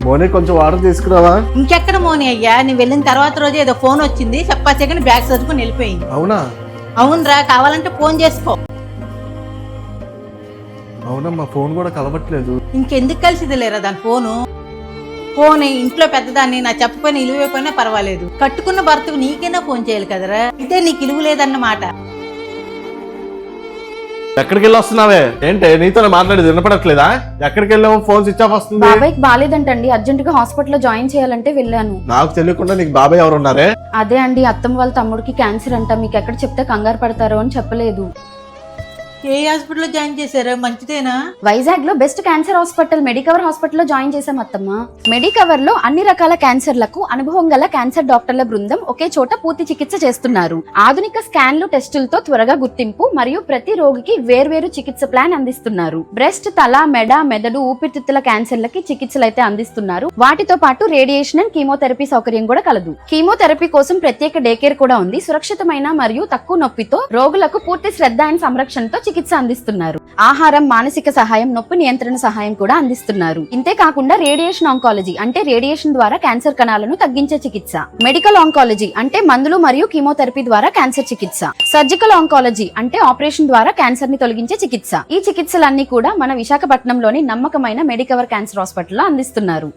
మోనీ కొంచెం వాటర్ తీసుకురావా? ఇంకెక్కడ మోని అయ్యా, నువ్వు వెళ్ళిన తర్వాత రోజు ఏదో ఫోన్ వచ్చింది, చెప్పా సెకండ్ బ్యాగ్ సర్దుకుని వెళ్ళిపోయింది. అవునా? అవునరా, కావాలంటే ఫోన్ చేసుకో. అవునమ్మా, ఫోన్ కూడా కలవట్లేదు. ఇంకెందుకు కలిసిది లేరా దాని ఫోను? ఫోన్ ఇంట్లో పెద్దదాన్ని, నా చెప్పపోయినా ఇలువైపోయినా పర్వాలేదు, కట్టుకున్న భర్తకు నీకైనా ఫోన్ చేయాలి కదరా, ఇదే నీకు ఇలువ లేదన్నమాట. ఎక్కడికి వెళ్ళి వస్తున్నావే? ఏంటి నీతోనే మాట్లాడేది వినపడట్లేదా? ఎక్కడికి వెళ్ళావు? ఫోన్ స్విచ్ ఆఫ్ వస్తుంది. బాబాయ్కి బాలేదంటండి, అర్జెంట్ గా హాస్పిటల్లో జాయిన్ చేయాలంటే వెళ్ళాను. నాకు తెలియకుండా నీకు బాబాయ్ ఎవరు ఉన్నారే? అదే అండి, అత్తమ్మ వాళ్ళ తమ్ముడికి క్యాన్సర్ అంట, మీకు ఎక్కడ చెప్తే కంగారు పడతారో అని చెప్పలేదు. ఏ హాస్పిటల్లో జాయిన్ చేశారా? మంచిదేనా? వైజాగ్ లో బెస్ట్ క్యాన్సర్ హాస్పిటల్ మెడికవర్ హాస్పిటల్లో జాయిన్ చేశాం అత్తమ్మ. మెడికవర్ లో అన్ని రకాల క్యాన్సర్లకు అనుభవం గల క్యాన్సర్ డాక్టర్ల బృందం ఒకే చోట పూర్తి చికిత్స చేస్తున్నారు. ఆధునిక స్కాన్లు, టెస్టులతో త్వరగా గుర్తింపు మరియు ప్రతి రోగికి వేర్వేరు చికిత్స ప్లాన్ అందిస్తున్నారు. బ్రెస్ట్, తల, మెడ, మెదడు, ఊపిరితిత్తుల క్యాన్సర్లకి చికిత్సలు అయితే అందిస్తున్నారు. వాటితో పాటు రేడియేషన్ అండ్ కీమోథెరపీ సౌకర్యం కూడా కలదు. కీమోథెరపీ కోసం ప్రత్యేక డే కేర్ కూడా ఉంది. సురక్షితమైన మరియు తక్కువ నొప్పితో రోగులకు పూర్తి శ్రద్ధ అండ్ సంరక్షణతో చికిత్స అందిస్తున్నారు. ఆహారం, మానసిక సహాయం, నొప్పి నియంత్రణ సహాయం కూడా అందిస్తున్నారు. ఇంతే కాకుండా రేడియేషన్ ఆంకాలజీ అంటే రేడియేషన్ ద్వారా క్యాన్సర్ కణాలను తగ్గించే చికిత్స, మెడికల్ ఆంకాలజీ అంటే మందులు మరియు కీమోథెరపీ ద్వారా క్యాన్సర్ చికిత్స, సర్జికల్ ఆంకాలజీ అంటే ఆపరేషన్ ద్వారా క్యాన్సర్ ని తొలగించే చికిత్స. ఈ చికిత్సలన్నీ కూడా మన విశాఖపట్నంలోని నమ్మకమైన మెడికవర్ క్యాన్సర్ హాస్పిటల్లో అందిస్తున్నారు.